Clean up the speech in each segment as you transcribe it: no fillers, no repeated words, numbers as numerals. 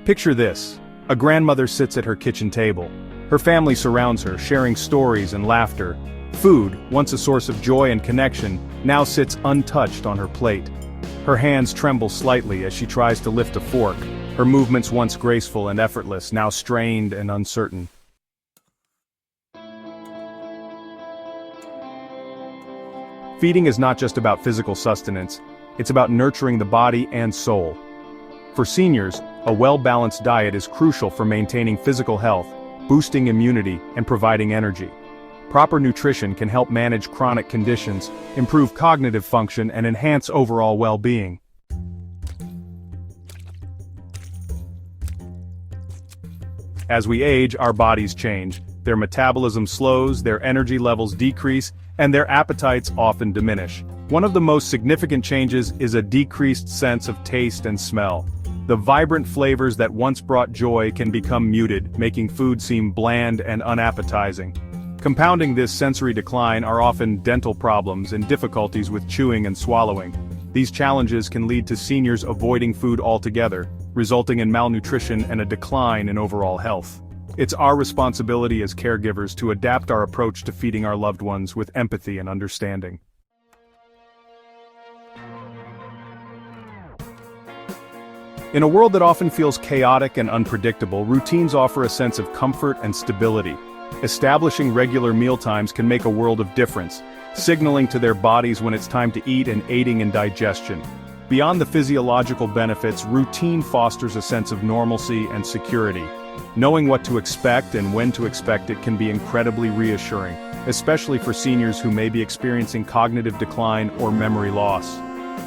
Picture this. A grandmother sits at her kitchen table. Her family surrounds her, sharing stories and laughter. Food, once a source of joy and connection, now sits untouched on her plate. Her hands tremble slightly as she tries to lift a fork, her movements once graceful and effortless, now strained and uncertain. Feeding is not just about physical sustenance, it's about nurturing the body and soul. For seniors, a well-balanced diet is crucial for maintaining physical health, boosting immunity, and providing energy. Proper nutrition can help manage chronic conditions, improve cognitive function, and enhance overall well-being. As we age, our bodies change. Their metabolism slows, their energy levels decrease, and their appetites often diminish. One of the most significant changes is a decreased sense of taste and smell. The vibrant flavors that once brought joy can become muted, making food seem bland and unappetizing. Compounding this sensory decline are often dental problems and difficulties with chewing and swallowing. These challenges can lead to seniors avoiding food altogether, resulting in malnutrition and a decline in overall health. It's our responsibility as caregivers to adapt our approach to feeding our loved ones with empathy and understanding. In a world that often feels chaotic and unpredictable, routines offer a sense of comfort and stability. Establishing regular mealtimes can make a world of difference, signaling to their bodies when it's time to eat and aiding in digestion. Beyond the physiological benefits, routine fosters a sense of normalcy and security. Knowing what to expect and when to expect it can be incredibly reassuring, especially for seniors who may be experiencing cognitive decline or memory loss.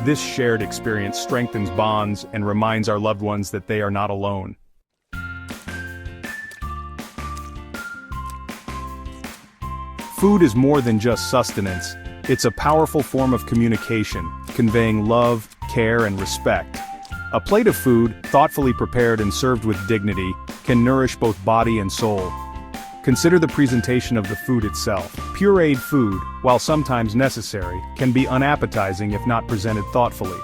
This shared experience strengthens bonds and reminds our loved ones that they are not alone. Food is more than just sustenance. It's a powerful form of communication, conveying love, care, and respect. A plate of food, thoughtfully prepared and served with dignity, can nourish both body and soul. Consider the presentation of the food itself. Pureed food, while sometimes necessary, can be unappetizing if not presented thoughtfully.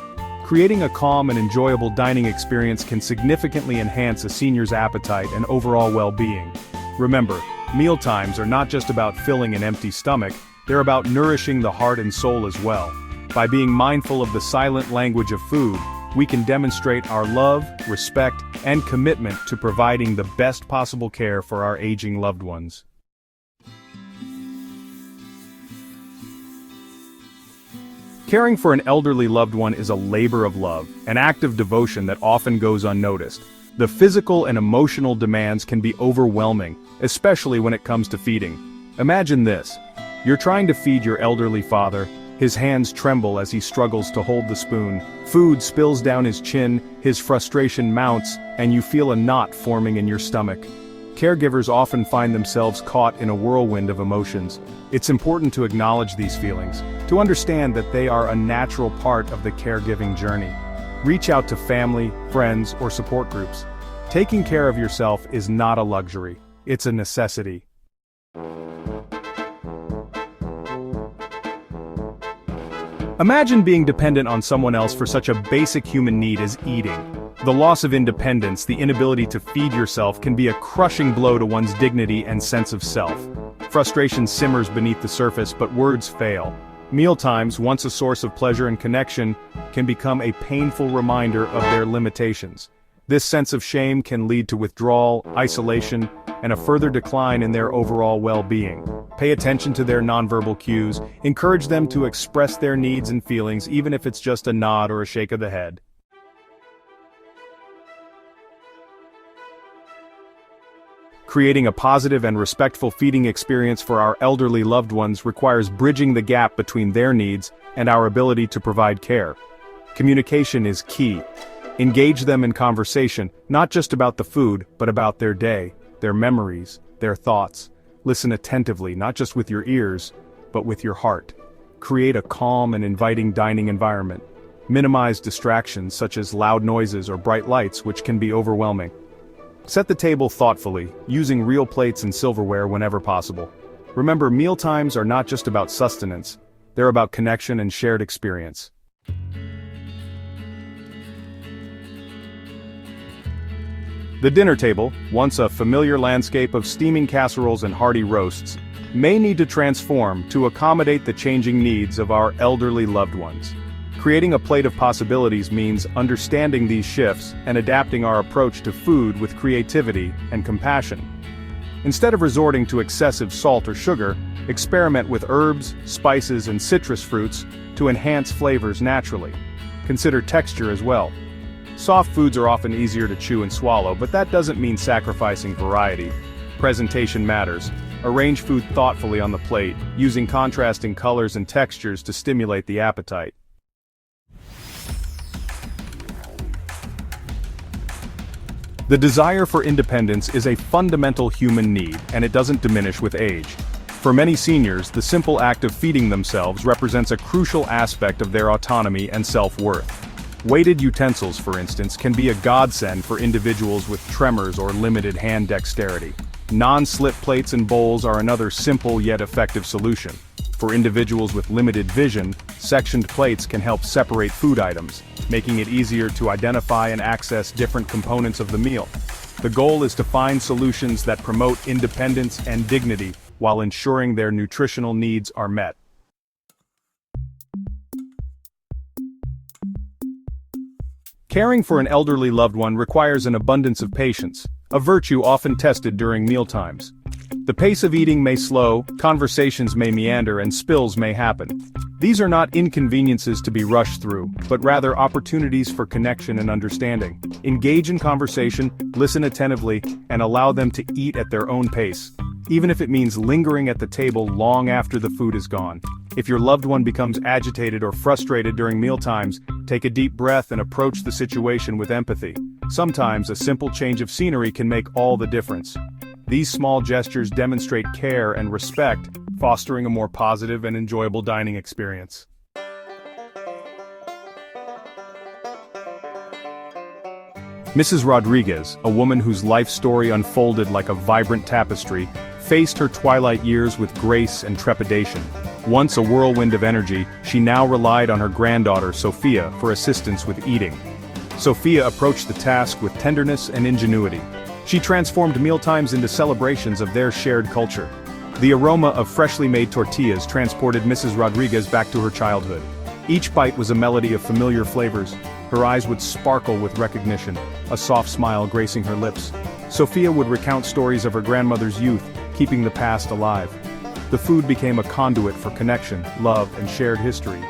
Creating a calm and enjoyable dining experience can significantly enhance a senior's appetite and overall well-being. Remember, mealtimes are not just about filling an empty stomach, they're about nourishing the heart and soul as well. By being mindful of the silent language of food, we can demonstrate our love, respect, and commitment to providing the best possible care for our aging loved ones. Caring for an elderly loved one is a labor of love, an act of devotion that often goes unnoticed. The physical and emotional demands can be overwhelming, especially when it comes to feeding. Imagine this. You're trying to feed your elderly father. His hands tremble as he struggles to hold the spoon. Food spills down his chin, his frustration mounts, and you feel a knot forming in your stomach. Caregivers often find themselves caught in a whirlwind of emotions. It's important to acknowledge these feelings, to understand that they are a natural part of the caregiving journey. Reach out to family, friends, or support groups. Taking care of yourself is not a luxury, it's a necessity. Imagine being dependent on someone else for such a basic human need as eating. The loss of independence, the inability to feed yourself, can be a crushing blow to one's dignity and sense of self. Frustration simmers beneath the surface, but words fail. Mealtimes, once a source of pleasure and connection, can become a painful reminder of their limitations. This sense of shame can lead to withdrawal, isolation, and a further decline in their overall well-being. Pay attention to their nonverbal cues, encourage them to express their needs and feelings, even if it's just a nod or a shake of the head. Creating a positive and respectful feeding experience for our elderly loved ones requires bridging the gap between their needs and our ability to provide care. Communication is key. Engage them in conversation, not just about the food, but about their day, their memories, their thoughts. Listen attentively, not just with your ears, but with your heart. Create a calm and inviting dining environment. Minimize distractions such as loud noises or bright lights, which can be overwhelming. Set the table thoughtfully, using real plates and silverware whenever possible. Remember, mealtimes are not just about sustenance, they're about connection and shared experience. The dinner table, once a familiar landscape of steaming casseroles and hearty roasts, may need to transform to accommodate the changing needs of our elderly loved ones. Creating a plate of possibilities means understanding these shifts and adapting our approach to food with creativity and compassion. Instead of resorting to excessive salt or sugar, experiment with herbs, spices, and citrus fruits to enhance flavors naturally. Consider texture as well. Soft foods are often easier to chew and swallow, but that doesn't mean sacrificing variety. Presentation matters. Arrange food thoughtfully on the plate, using contrasting colors and textures to stimulate the appetite. The desire for independence is a fundamental human need, and it doesn't diminish with age. For many seniors, the simple act of feeding themselves represents a crucial aspect of their autonomy and self-worth. Weighted utensils, for instance, can be a godsend for individuals with tremors or limited hand dexterity. Non-slip plates and bowls are another simple yet effective solution. For individuals with limited vision, sectioned plates can help separate food items, making it easier to identify and access different components of the meal. The goal is to find solutions that promote independence and dignity while ensuring their nutritional needs are met. Caring for an elderly loved one requires an abundance of patience, a virtue often tested during mealtimes. The pace of eating may slow, conversations may meander, and spills may happen. These are not inconveniences to be rushed through, but rather opportunities for connection and understanding. Engage in conversation, listen attentively, and allow them to eat at their own pace, even if it means lingering at the table long after the food is gone. If your loved one becomes agitated or frustrated during mealtimes, take a deep breath and approach the situation with empathy. Sometimes a simple change of scenery can make all the difference. These small gestures demonstrate care and respect, fostering a more positive and enjoyable dining experience. Mrs. Rodriguez, a woman whose life story unfolded like a vibrant tapestry, faced her twilight years with grace and trepidation. Once a whirlwind of energy, she now relied on her granddaughter, Sophia, for assistance with eating. Sophia approached the task with tenderness and ingenuity. She transformed mealtimes into celebrations of their shared culture. The aroma of freshly made tortillas transported Mrs. Rodriguez back to her childhood. Each bite was a melody of familiar flavors. Her eyes would sparkle with recognition, a soft smile gracing her lips. Sophia would recount stories of her grandmother's youth, keeping the past alive. The food became a conduit for connection, love, and shared history.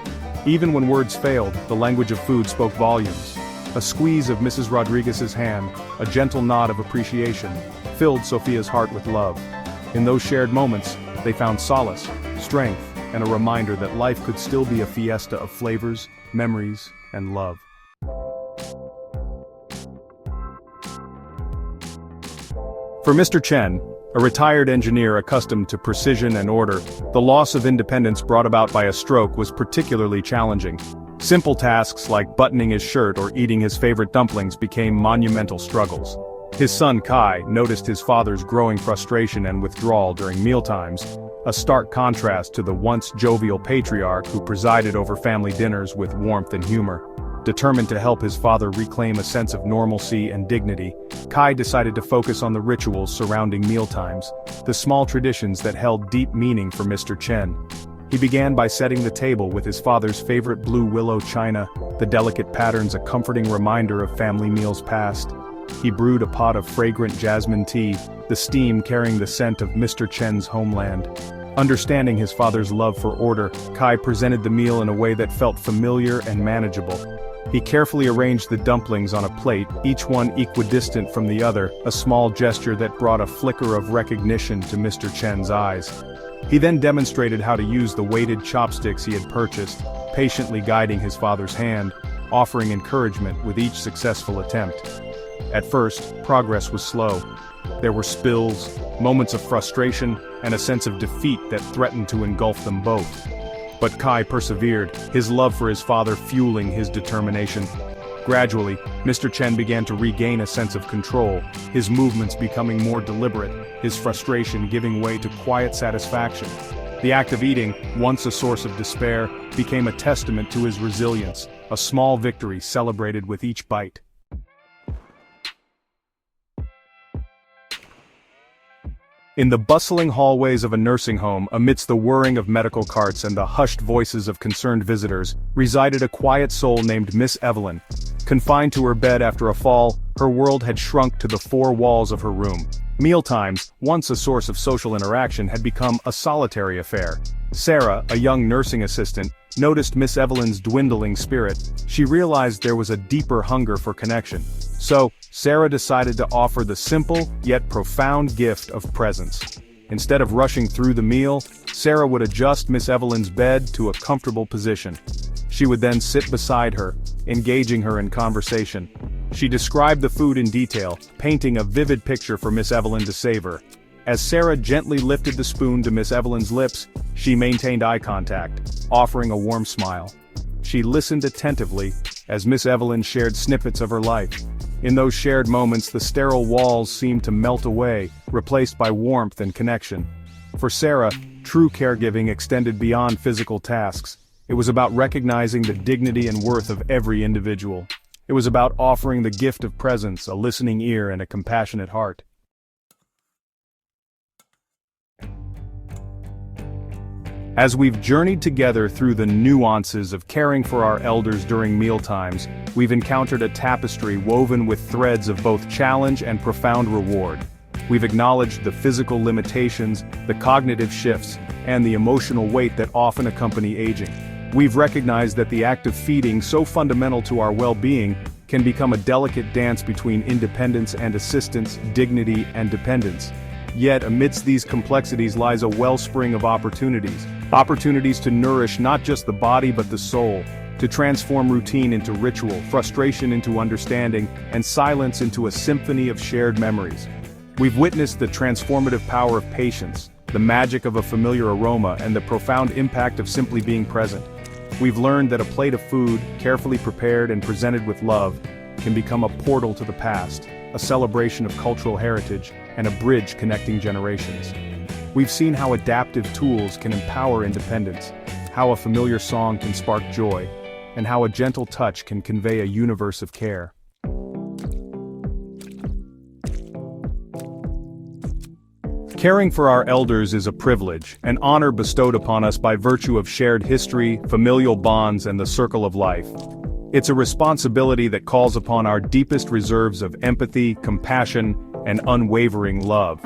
Even when words failed, the language of food spoke volumes. A squeeze of Mrs. Rodriguez's hand, a gentle nod of appreciation, filled Sophia's heart with love. In those shared moments, they found solace, strength, and a reminder that life could still be a fiesta of flavors, memories, and love. For Mr. Chen, a retired engineer accustomed to precision and order, the loss of independence brought about by a stroke was particularly challenging. Simple tasks like buttoning his shirt or eating his favorite dumplings became monumental struggles. His son Kai noticed his father's growing frustration and withdrawal during mealtimes, a stark contrast to the once jovial patriarch who presided over family dinners with warmth and humor. Determined to help his father reclaim a sense of normalcy and dignity, Kai decided to focus on the rituals surrounding mealtimes, the small traditions that held deep meaning for Mr. Chen. He began by setting the table with his father's favorite blue willow china, the delicate patterns a comforting reminder of family meals past. He brewed a pot of fragrant jasmine tea, the steam carrying the scent of Mr. Chen's homeland. Understanding his father's love for order, Kai presented the meal in a way that felt familiar and manageable. He carefully arranged the dumplings on a plate, each one equidistant from the other, a small gesture that brought a flicker of recognition to Mr. Chen's eyes. He then demonstrated how to use the weighted chopsticks he had purchased, patiently guiding his father's hand, offering encouragement with each successful attempt. At first, progress was slow. There were spills, moments of frustration, and a sense of defeat that threatened to engulf them both. But Kai persevered, his love for his father fueling his determination. Gradually, Mr. Chen began to regain a sense of control, his movements becoming more deliberate, his frustration giving way to quiet satisfaction. The act of eating, once a source of despair, became a testament to his resilience, a small victory celebrated with each bite. In the bustling hallways of a nursing home, amidst the whirring of medical carts and the hushed voices of concerned visitors, resided a quiet soul named Miss Evelyn. Confined to her bed after a fall, her world had shrunk to the four walls of her room. Mealtimes, once a source of social interaction, had become a solitary affair. Sarah, a young nursing assistant, noticed Miss Evelyn's dwindling spirit. She realized there was a deeper hunger for connection. So, Sarah decided to offer the simple, yet profound gift of presence. Instead of rushing through the meal, Sarah would adjust Miss Evelyn's bed to a comfortable position. She would then sit beside her, engaging her in conversation. She described the food in detail, painting a vivid picture for Miss Evelyn to savor. As Sarah gently lifted the spoon to Miss Evelyn's lips, she maintained eye contact, offering a warm smile. She listened attentively, as Miss Evelyn shared snippets of her life. In those shared moments, the sterile walls seemed to melt away, replaced by warmth and connection. For Sarah, true caregiving extended beyond physical tasks. It was about recognizing the dignity and worth of every individual. It was about offering the gift of presence, a listening ear, and a compassionate heart. As we've journeyed together through the nuances of caring for our elders during mealtimes, we've encountered a tapestry woven with threads of both challenge and profound reward. We've acknowledged the physical limitations, the cognitive shifts, and the emotional weight that often accompany aging. We've recognized that the act of feeding, so fundamental to our well-being, can become a delicate dance between independence and assistance, dignity and dependence. Yet amidst these complexities lies a wellspring of opportunities. Opportunities to nourish not just the body but the soul, to transform routine into ritual, frustration into understanding, and silence into a symphony of shared memories. We've witnessed the transformative power of patience, the magic of a familiar aroma, and the profound impact of simply being present. We've learned that a plate of food, carefully prepared and presented with love, can become a portal to the past, a celebration of cultural heritage, and a bridge connecting generations. We've seen how adaptive tools can empower independence, how a familiar song can spark joy, and how a gentle touch can convey a universe of care. Caring for our elders is a privilege, an honor bestowed upon us by virtue of shared history, familial bonds, and the circle of life. It's a responsibility that calls upon our deepest reserves of empathy, compassion, and unwavering love.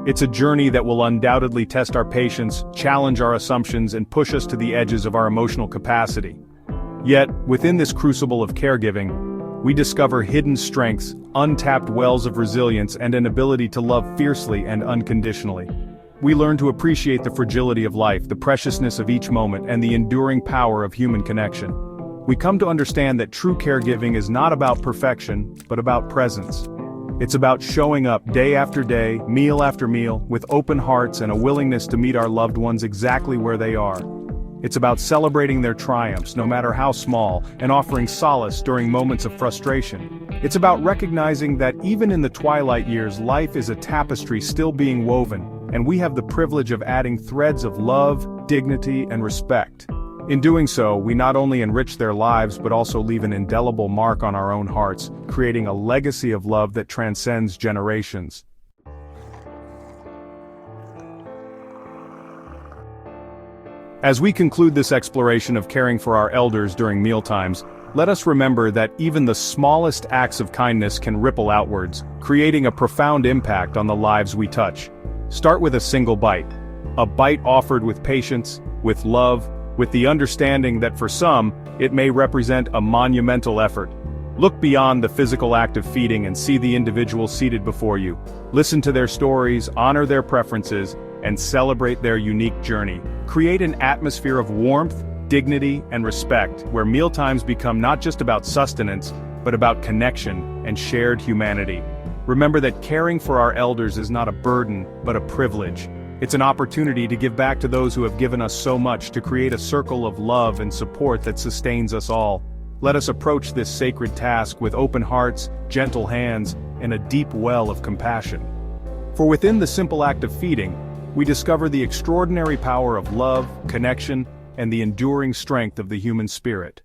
It's a journey that will undoubtedly test our patience, challenge our assumptions, and push us to the edges of our emotional capacity. Yet, within this crucible of caregiving, we discover hidden strengths, untapped wells of resilience, and an ability to love fiercely and unconditionally. We learn to appreciate the fragility of life, the preciousness of each moment, and the enduring power of human connection. We come to understand that true caregiving is not about perfection, but about presence. It's about showing up day after day, meal after meal, with open hearts and a willingness to meet our loved ones exactly where they are. It's about celebrating their triumphs, no matter how small, and offering solace during moments of frustration. It's about recognizing that even in the twilight years, life is a tapestry still being woven, and we have the privilege of adding threads of love, dignity, and respect. In doing so, we not only enrich their lives but also leave an indelible mark on our own hearts, creating a legacy of love that transcends generations. As we conclude this exploration of caring for our elders during mealtimes, let us remember that even the smallest acts of kindness can ripple outwards, creating a profound impact on the lives we touch. Start with a single bite. A bite offered with patience, with love, with the understanding that for some, it may represent a monumental effort. Look beyond the physical act of feeding and see the individual seated before you. Listen to their stories, honor their preferences, and celebrate their unique journey. Create an atmosphere of warmth, dignity, and respect, where mealtimes become not just about sustenance, but about connection and shared humanity. Remember that caring for our elders is not a burden, but a privilege. It's an opportunity to give back to those who have given us so much, to create a circle of love and support that sustains us all. Let us approach this sacred task with open hearts, gentle hands, and a deep well of compassion. For within the simple act of feeding, we discover the extraordinary power of love, connection, and the enduring strength of the human spirit.